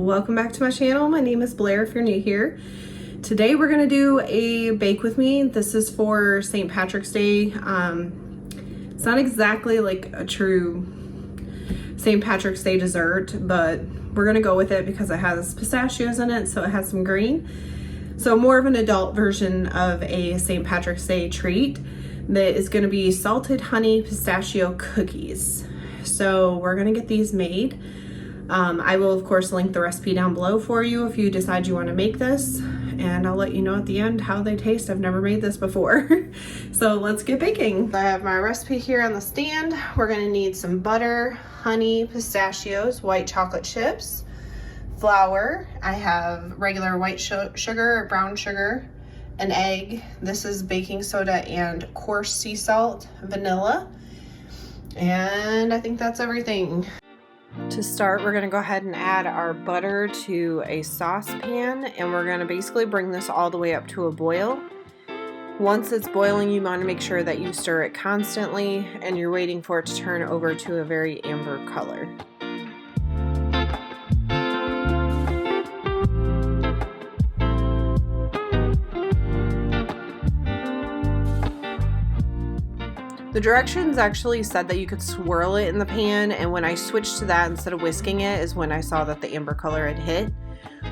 Welcome back to my channel. My name is Blair if you're new here. Today we're gonna do a bake with me. This is for St. Patrick's Day. It's not exactly like a true St. Patrick's Day dessert, but we're gonna go with it because it has pistachios in it, so it has some green. So more of an adult version of a St. Patrick's Day treat that is gonna be salted honey pistachio cookies. So we're gonna get these made. I will of course link the recipe down below for you if you decide you want to make this, and I'll let you know at the end how they taste. I've never made this before. So let's get baking. I have my recipe here on the stand. We're going to need some butter, honey, pistachios, white chocolate chips, flour. I have regular white sugar, brown sugar, an egg. This is baking soda and coarse sea salt, vanilla, and I think that's everything. To start, we're going to go ahead and add our butter to a saucepan, and we're going to basically bring this all the way up to a boil. Once it's boiling, you want to make sure that you stir it constantly and you're waiting for it to turn over to a very amber color. The directions actually said that you could swirl it in the pan, and when I switched to that instead of whisking it is when I saw that the amber color had hit.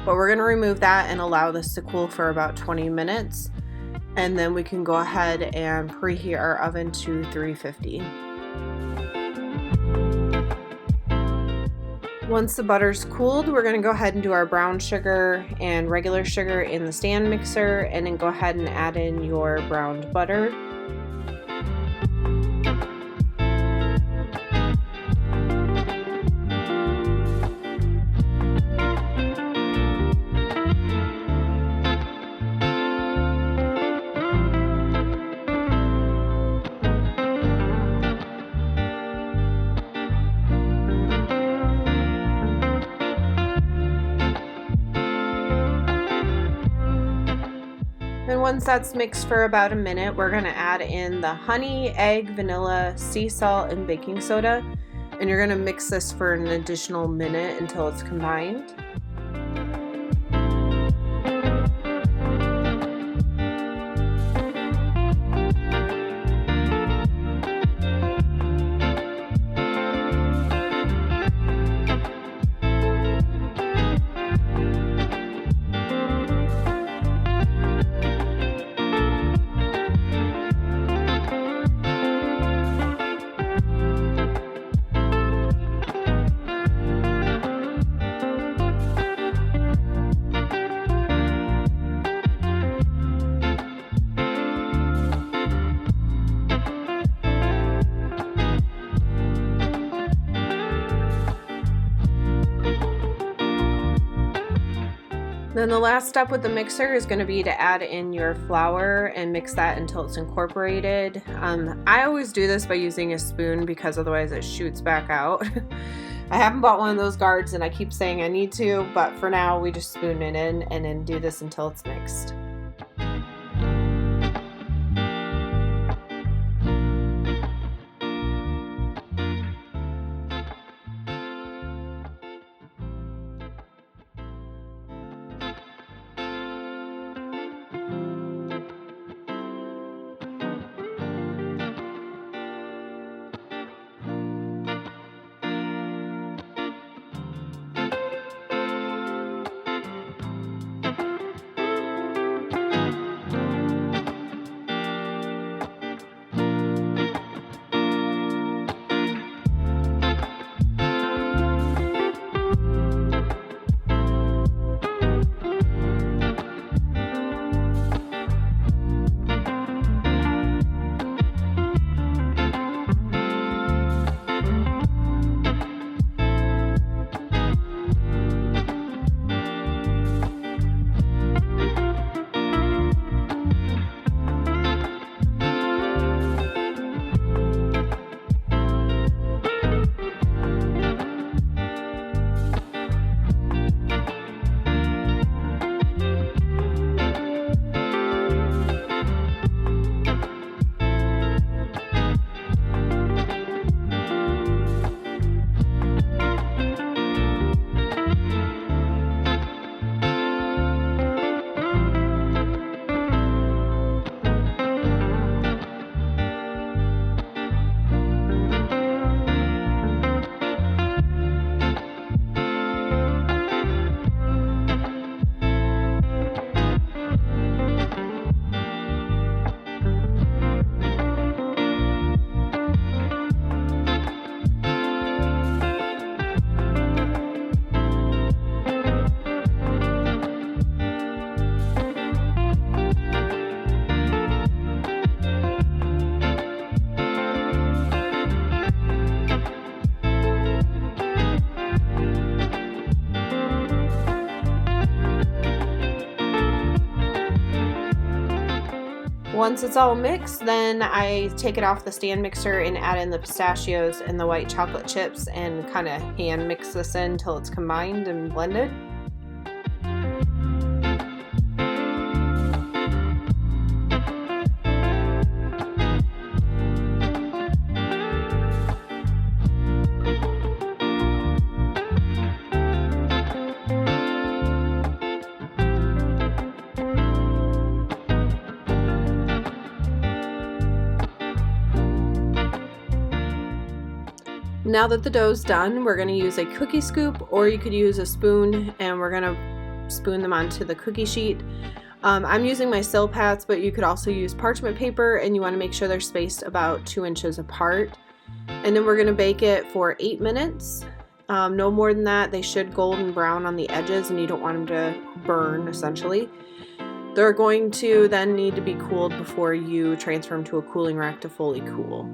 But we're going to remove that and allow this to cool for about 20 minutes, and then we can go ahead and preheat our oven to 350. Once the butter's cooled, we're going to go ahead and do our brown sugar and regular sugar in the stand mixer, and then go ahead and add in your browned butter. And once that's mixed for about a minute, we're going to add in the honey, egg, vanilla, sea salt, and baking soda. And you're going to mix this for an additional minute until it's combined. Then the last step with the mixer is going to be to add in your flour and mix that until it's incorporated. I always do this by using a spoon because otherwise it shoots back out. I haven't bought one of those guards and I keep saying I need to, but for now we just spoon it in and then do this until it's mixed. once it's all mixed, then I take it off the stand mixer and add in the pistachios and the white chocolate chips and kind of hand mix this in until it's combined and blended. Now that the dough's done, we're going to use a cookie scoop, or you could use a spoon, and we're going to spoon them onto the cookie sheet. I'm using my Silpats, but you could also use parchment paper, and you want to make sure they're spaced about 2 inches apart. And then we're going to bake it for 8 minutes. No more than that. They should golden brown on the edges, and you don't want them to burn, essentially. They're going to then need to be cooled before you transfer them to a cooling rack to fully cool.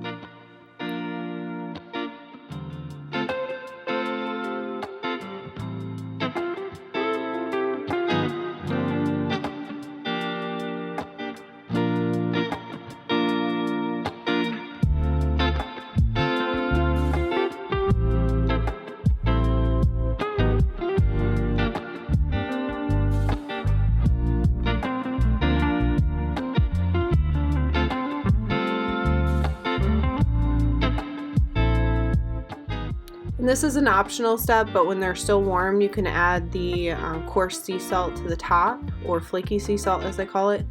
And this is an optional step, but when they're still warm, you can add the coarse sea salt to the top, or flaky sea salt as they call it.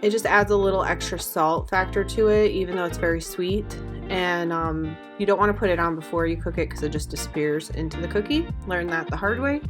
It just adds a little extra salt factor to it, even though it's very sweet. And you don't want to put it on before you cook it because it just disappears into the cookie. Learned that the hard way.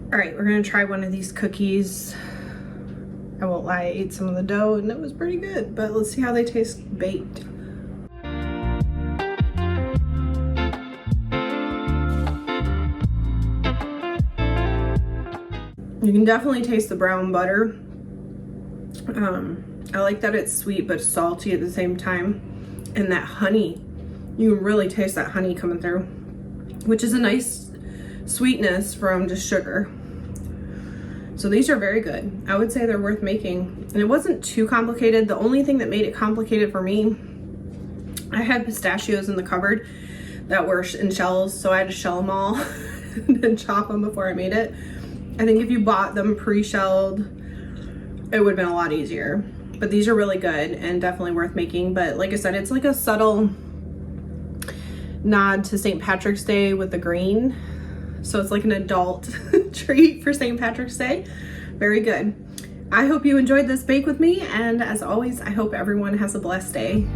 All right, we're gonna try one of these cookies. I won't lie, I ate some of the dough and it was pretty good, but let's see how they taste baked. You can definitely taste the brown butter. I like that it's sweet but salty at the same time. And that honey, you can really taste that honey coming through, which is a nice sweetness from just sugar. So these are very good. I would say they're worth making. And it wasn't too complicated. The only thing that made it complicated for me, I had pistachios in the cupboard that were in shells, so I had to shell them all and then chop them before I made it. I think if you bought them pre-shelled, it would have been a lot easier. But these are really good and definitely worth making. But like I said, it's like a subtle nod to St. Patrick's Day with the green. So it's like an adult treat for St. Patrick's Day. Very good. I hope you enjoyed this bake with me. And as always, I hope everyone has a blessed day.